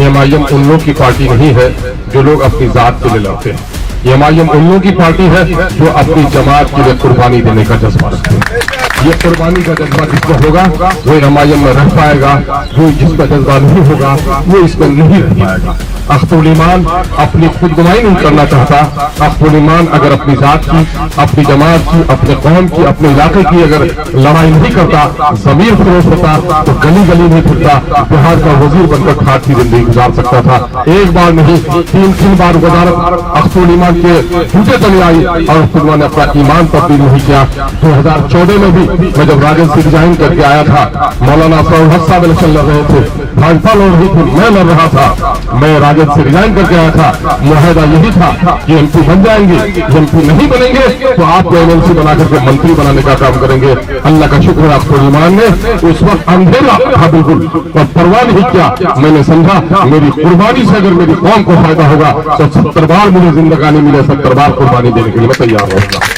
MIM उन लोग की पार्टी नहीं है जो लोग अपनी जात के लिए लड़ते हैं। एमआईएम उन लोगों की पार्टी है जो अपनी जमात के लिए कुर्बानी देने का जज्बा रखते हैं। ये कुर्बानी का जज्बा जिसको होगा वो एमआईएम में रह पाएगा, जो जिसका जज्बा नहीं होगा वो इसमें नहीं रह पाएगा। अख्तुल ईमान अपनी खुदगुमाई नहीं करना चाहता। अख्तुल ईमान अगर अपनी जात की, अपनी जमात की, अपने कौम की, अपने इलाके की अगर लड़ाई नहीं करता, जमीर फरोश होता तो गली गली नहीं फिरता, बिहार का वजीर बनकर खाती जिंदगी गुजार सकता था। एक बार नहीं 3 बार वजारत अख्तुल ईमान के जूते तले आई और अख्तुल ईमान ने अपना ईमान तब्दील नहीं किया। 2014 में भी मैं जब राजद से रिजाइन करके आया था, मौलाना साहब साहब इलेक्शन लड़ रहे थे, भाजपा लड़ रही थी, मैं लड़ रहा था, मैं राजद से रिजाइन करके आया था। मुआहदा यही था कि एमपी बन जाएंगे, एमपी नहीं बनेंगे तो आपको एमएलसी बना करके मंत्री बनाने का काम करेंगे। अल्लाह का शुक्र है अख्तुल ईमान ने उस वक्त अंधेरा था बिल्कुल और परवाह नहीं किया। मैंने समझा मेरी कुर्बानी से अगर मेरी कौम को फायदा होगा तो 70 बार मुझे जिंदगानी मिले, 70 बार कुर्बानी देने के लिए मैं तैयार रहूंगा।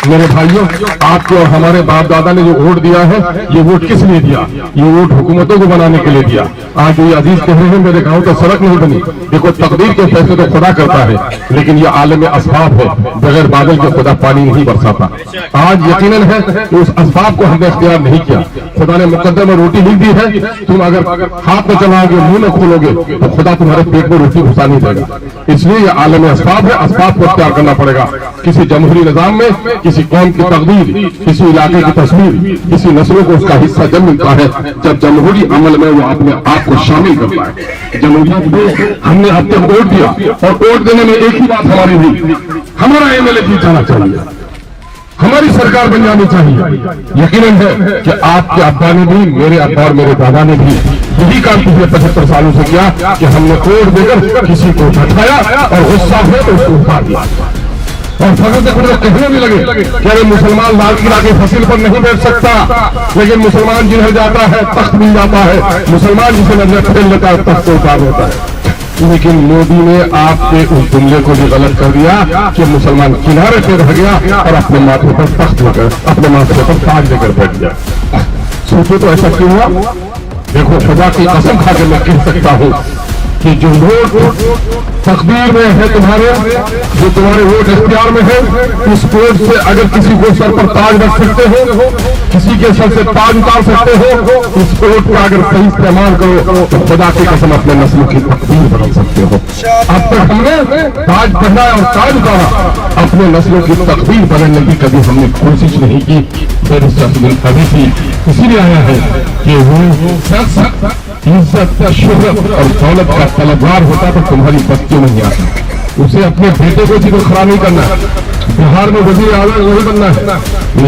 मेरे भाइयों, आपके और हमारे बाप दादा ने जो वोट दिया है, ये वोट किस लिए दिया? ये वोट हुकूमतों को बनाने के लिए दिया। आज ये अजीज कह रहे हैं मेरे गांव तो सड़क नहीं बनी। देखो तकदीर के फैसले तो खुदा करता है, लेकिन ये आलम असबाब है, बगैर बादल के खुदा पानी नहीं बरसाता। आज यकीनन है कि उस असबाब को हमने इख्तियार नहीं किया। खुदा ने मुकद्दर में रोटी लिख दी है, तुम अगर हाथ में चलाओगे, मुंह में खोलोगे तो खुदा तुम्हारे पेट में रोटी घुसा नहीं देगा। इसलिए ये आलम असबाब है, असबाब को इख्तियार करना पड़ेगा। किसी जमहूरी निजाम में किसी कौम की तकदीर, किसी इलाके की तस्वीर, किसी नस्लों को उसका हिस्सा जब मिलता है, जब जमहूरी अमल में वो अपने आप को शामिल करता है। जमहूरियत में हमने अब तक वोट दिया और वोट देने में एक ही बात हमारी हुई, हमारा एमएलए जीत जाना चाहिए, हमारी सरकार बन जानी चाहिए। यकीनन है कि आपके अब्बा ने भी, मेरे अब्बा और मेरे दादा ने भी यही काम पिछले 75 सालों से किया कि हमने वोट देकर किसी को बैठाया और गुस्सा है तो उसको उठा दिया। और फजल से कुछ कहने भी लगे कि अरे मुसलमान लाल किला के फसिल पर नहीं बैठ सकता, लेकिन मुसलमान जिन्हें जाता है तख्त मिल जाता है, मुसलमान जिसे नजर फेल लेता है तख्त को उतार देता है। लेकिन मोदी ने आपके उस जुमले को भी गलत कर दिया कि मुसलमान किनारे पे रह गया और अपने माथे पर तख्त लेकर, अपने माथे पर ताज लेकर बैठ गया। सोचो तो ऐसा क्यों हुआ? देखो खुदा की कसम खा के मैं कह सकता हूँ कि जो वोट तकदीर में है तुम्हारे, जो तुम्हारे वोट इख्तियार में है, उस वोट से अगर किसी को सर पर ताज रख सकते हो, किसी के सर से ताज उतार सकते हो, उस वोट का अगर सही इस्तेमाल करो तो खुदा की कसम अपने नस्लों की तकदीर बदल सकते हो। अब तक हमने ताज पहनाया और ताज उतारा, अपने नस्लों की तकदीर बदलने की कभी हमने कोशिश नहीं की। फिर अभी भी इसीलिए आया है कि वो शख्स इज्जत, शोहरत और दौलत का तलबगार होता तो तुम्हारी बस्तियों में नहीं आता। उसे अपने बेटे को भी खड़ा नहीं करना है, बिहार में वजीर आजम नहीं बनना है,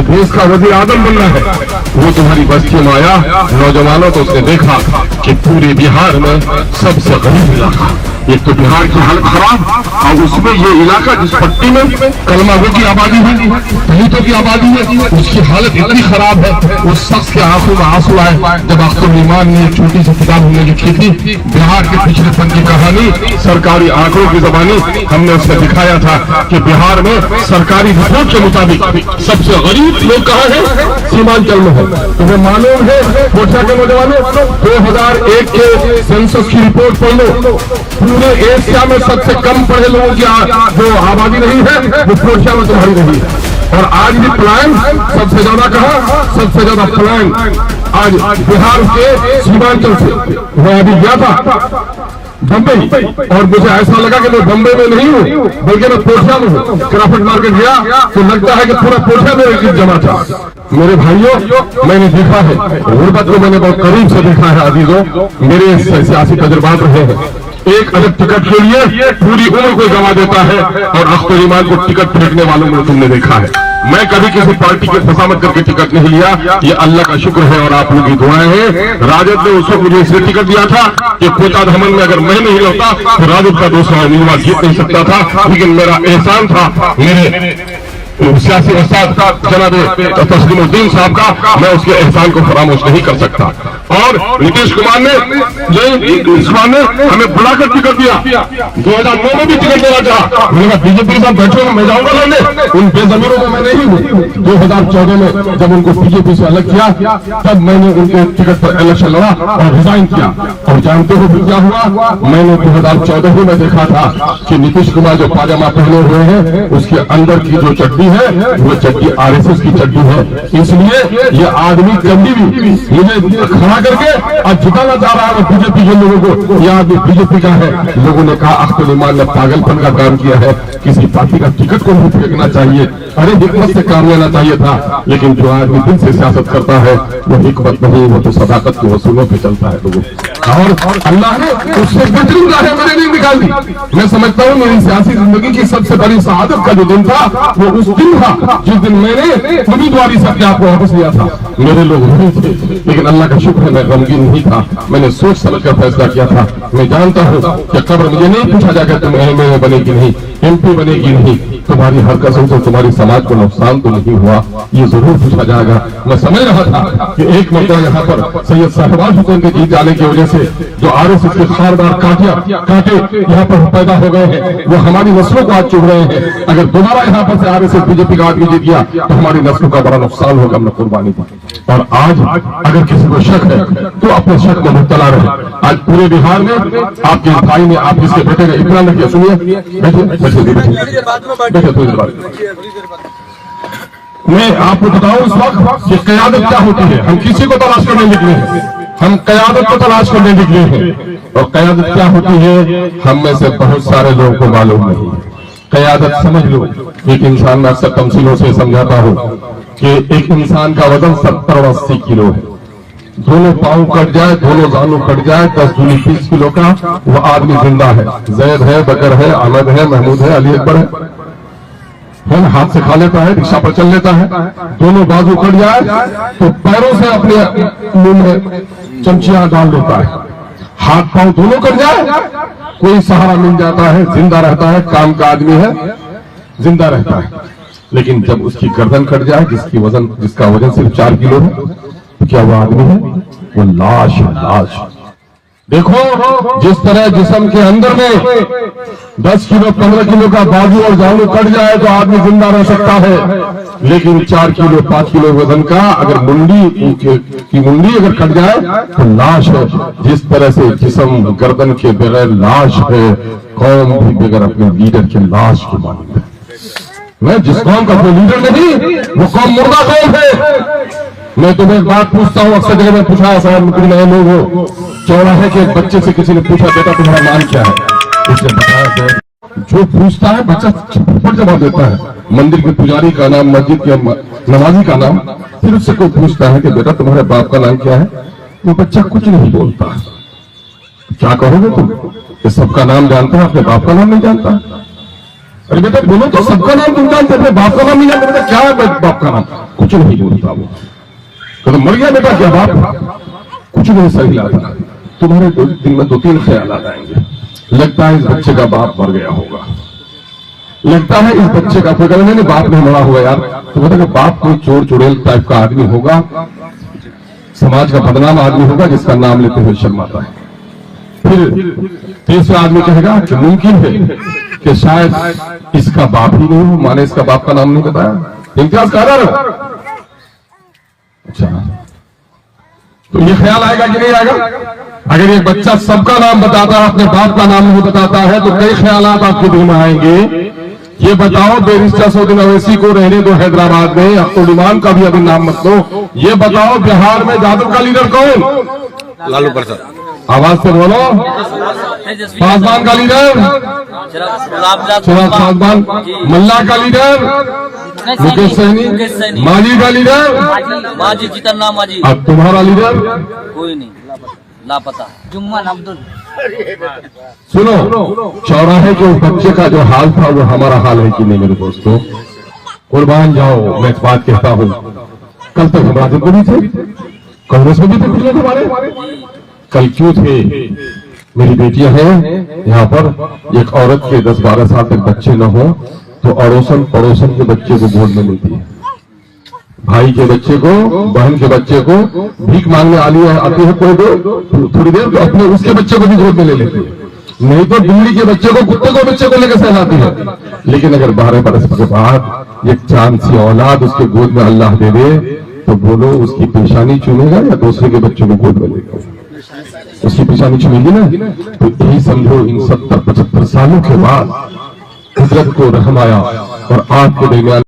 देश का वजीर आजम बनना है। वो तुम्हारी बस्तियों में आया, नौजवानों तो उसने देखा कि पूरे बिहार में सबसे गरीब इलाका, एक तो बिहार की हालत खराब और उसमें ये इलाका जिस पट्टी में कलमागो की आबादी है, दलितों की आबादी है, उसकी हालत इतनी खराब है। उस शख्स के आंखों में आंसू आए जब अख्तुल ईमान ने एक छोटी सी किताब हमने लिखी थी, बिहार के पिछड़ेपन की कहानी, सरकारी आंकड़ों की जबानी। हमने उसमें दिखाया था कि बिहार में सरकारी रिपोर्ट के मुताबिक सबसे गरीब लोग कहाँ हैं? सीमांचल में है। तुम्हें मालूम है कोटा के नौजवानों, 2001 के सेंसस की रिपोर्ट पढ़ लो, पूरे एशिया में सबसे कम पढ़े लोगों की जो आबादी नहीं है वो कोटा में तुम्हारी रही है। और आज भी पलायन सबसे ज्यादा कहा, सबसे ज्यादा पलायन आज बिहार के सीमांचल से। मैं अभी गया था बम्बई और मुझे ऐसा लगा कि मैं बम्बई में नहीं हूँ बल्कि मैं पोठिया में हूँ। क्राफ्ट मार्केट गया तो लगता है कि पूरा पोठिया में एक जमा था। मेरे भाइयों, मैंने देखा है गुर्बत को, मैंने बहुत करीब से देखा है अजीजों, मेरे सियासी तजुर्बात रहे हैं। एक अलग टिकट के लिए पूरी उम्र को गंवा देता है और अख्तुल ईमान को टिकट फेंकने वालों को तुमने देखा है। मैं कभी किसी पार्टी के खुशामद करके टिकट नहीं लिया, ये अल्लाह का शुक्र है और आप लोगों की दुआएं हैं। राजद ने उस वक्त मुझे इसलिए टिकट दिया था कि कोटा धमन में अगर मैं नहीं होता तो राजद का दूसरा उम्मीदवार जीत नहीं सकता था, लेकिन मेरा एहसान था मेरे सियासी उस्ताद जनाब तस्लीमुद्दीन साहब का, मैं उसके एहसान को फरामोश नहीं कर सकता। और नीतीश कुमार ने हमें बुलाकर टिकट दिया, 2009 में भी टिकट देना चाहा। मैंने कहा बीजेपी साहब बैठो, मैं जाऊंगा लड़ने, उन बेजमीरों में मैं नहीं हूँ। 2014 में जब उनको बीजेपी से अलग किया तब मैंने उनके टिकट पर इलेक्शन लड़ा और रिजाइन किया और जानते हो फिर क्या हुआ? मैंने 2014 में देखा था कि नीतीश कुमार जो पाजामा पहने हुए हैं उसके अंदर की जो चड्डी है वो चड्डी आरएसएस की चड्डी है। इसलिए ये आदमी कभी भी मुझे खड़ा करके और जिताना चाह रहा है बीजेपी के लोगों को। यह आदमी बीजेपी का है। लोगों ने कहा अख्तुल ईमान ने पागलपन का काम किया है, किसी पार्टी का टिकट को नहीं फेंकना चाहिए, अरे हिकमत से काम लेना चाहिए था। लेकिन जो आदमी दिल से सियासत करता है वो हिकमत नहीं, वो तो सदाकत के वसूलों पे चलता है लोगों। और अल्लाह ने उससे बेहतरीन राहें मेरे लिए निकाल दी। मैं समझता हूँ मेरी सियासी जिंदगी की सबसे बड़ी शहादत का जो दिन था वो उस दिन था जिस दिन मैंने उम्मीदवारी से अपने आप को वापस लिया था। मेरे लोग नहीं थे, लेकिन अल्लाह का शुक्र है मैं गमगीन नहीं था। मैंने सोच समझ कर फैसला किया था। मैं जानता हूँ कि कब्र मुझे नहीं पूछा जाएगा तुम एमएलए बनेगी नहीं, एमपी बनेगी नहीं, तुम्हारी हरकतों से तुम्हारी समाज को नुकसान तो नहीं हुआ, ये जरूर पूछा जाएगा। मैं समझ रहा था कि एक मरतबा यहाँ पर सैयद साहिबान हुसैन के जीत जाने की वजह से जो आरएसएस के खारदार कांटे यहाँ पर पैदा हो गए हैं वो हमारी नस्लों को आज चुभ रहे हैं। अगर दोबारा यहाँ पर से आरएसएस बीजेपी का आदमी जीत गया तो हमारी नस्लों का बड़ा नुकसान होगा। हमने कुर्बानी दी। और आज अगर किसी को शक है तो अपने शक में मुब्तला रहे। आज पूरे बिहार में आपके भाई ने, आप जिसके बेटे ने इतना न किया, सुनिए मैं आपको बताऊं इस वक्त कि क़यादत क्या होती है। हम किसी को तलाश करने निकले हैं, हम क़यादत को तलाश करने निकले हैं। और क़यादत क्या होती है हम में से बहुत सारे लोगों को मालूम नहीं है। क़यादत समझ लो, एक इंसान में अक्सर तमसीलों से समझाता हूं कि एक इंसान का वजन 70 और 80 किलो है। दोनों पांव कट जाए, दोनों जानू कट जाए, 10 दूनी 30 किलो का वो आदमी जिंदा है। जैद है, बकर है, अहमद है, महमूद है, अली अकबर है, हाथ से खा लेता है, रिक्शा पर चल लेता है। दोनों बाजू कट जाए तो पैरों से अपने मुंह में चमचियां डाल लेता है। हाथ पांव दोनों कट जाए कोई सहारा मिल जाता है, जिंदा रहता है, काम का आदमी है, जिंदा रहता है। लेकिन जब उसकी गर्दन कट जाए, जिसका वजन सिर्फ 4 किलो है, तो क्या वो आदमी है? वो लाश है, लाश। देखो जिस तरह जिस्म के अंदर में 10 किलो 15 किलो का बाजू और जानू कट जाए तो आदमी जिंदा रह सकता है, लेकिन 4 किलो 5 किलो वजन का अगर मुंडी की मुंडी अगर कट जाए तो लाश है। जिस तरह से जिस्म गर्दन के बगैर लाश है, कौम भी बगैर अपने लीडर के लाश की मानी है। मैं जिस कौम का कोई लीडर नहीं वो कौम मुर्दा कौम है। मैं तुम्हें एक बात पूछता हूँ, अक्सर जगह में पूछा है, शायद कुछ नए लोग हो, चौराहे के एक बच्चे से किसी ने पूछा बेटा तुम्हारा नाम क्या है? उसने बताया जो पूछता है बच्चा पर जवाब देता है। मंदिर के पुजारी का नाम, मस्जिद के नमाजी का नाम, फिर उससे कोई पूछता है कि बेटा तुम्हारे बाप का नाम क्या है? वो बच्चा कुछ नहीं बोलता। क्या कहोगे तुम? कि सबका नाम जानता है, अपने बाप का नाम नहीं जानता? अरे बेटा बोलो तो, सबका नाम तुम जानते, अपने बाप का नाम नहीं जानते। बेटा क्या है बाप का नाम? कुछ नहीं बोलता वो। तो मर गया बेटा क्या बाप? कुछ नहीं सही आता। तुम्हारे दिन में 2-3 ख्याल आएंगे। लगता है इस बच्चे का बाप मर गया होगा, लगता है इस बच्चे का कोई कहने नहीं बाप नहीं मरा हुआ यार, तो पता कि बाप कोई चोर चुड़ैल टाइप का आदमी होगा, समाज का बदनाम आदमी होगा जिसका नाम लेते हुए शर्माता है। फिर तीसरा आदमी कहेगा कि मुमकिन है कि शायद इसका बाप ही नहीं हो, माने इसका बाप का नाम नहीं बताया। इम्तियाज कह रहा है। अच्छा तो ये ख्याल आएगा कि नहीं आएगा? अगर एक बच्चा सबका नाम बताता है, अपने बाप का नाम नहीं बताता है, तो कई ख्यालात आपके दिल में आएंगे। ये बताओ बैरिस्टर सऊदीन अवैसी को रहने दो हैदराबाद में, अख्तुल ईमान का भी अभी नाम मत लो। ये बताओ बिहार में जादव का लीडर कौन? लालू प्रसाद। आवाज से बोलो। पासवान का लीडर चिराग पासवान। मल्ला का लीडर मुकेश सहनी। माजी का लीडर माजी जीतन माजी। अब तुम्हारा लीडर कोई नहीं, लापता। जुम्मन अब्दुल। सुनो, चौराहे के उस बच्चे का जो हाल था वो हमारा हाल है कि नहीं मेरे दोस्तों? कुर्बान जाओ, मैं इस बात कहता हूँ। कल तक हम राजद में भी थे, कांग्रेस में भी थे कुछ लोग हमारे। कल क्यों थे? मेरी बेटियां हैं यहाँ पर, एक औरत के 10-12 साल तक बच्चे न हो तो अड़ोसन पड़ोसन के बच्चे को गोद में लेती है, भाई के बच्चे को, बहन के बच्चे को भीख मांगने आती है कोई दो थोड़ी देर, तो अपने उसके बच्चे को भी गोद में ले लेती है। नहीं तो बिल्ली के बच्चे को, कुत्ते को बच्चे को लेकर सहलाती है। लेकिन अगर 12 बरस के बाद एक चांद सी औलाद उसके गोद में अल्लाह दे दे तो बोलो उसकी पेशानी चूमेगा या दूसरे के बच्चों को गोद में लेगा? उसकी पेशानी छुएगी ना, तो यही समझो इन 70-75 सालों के बाद कुदरत को रहम आया और आपके दरमियान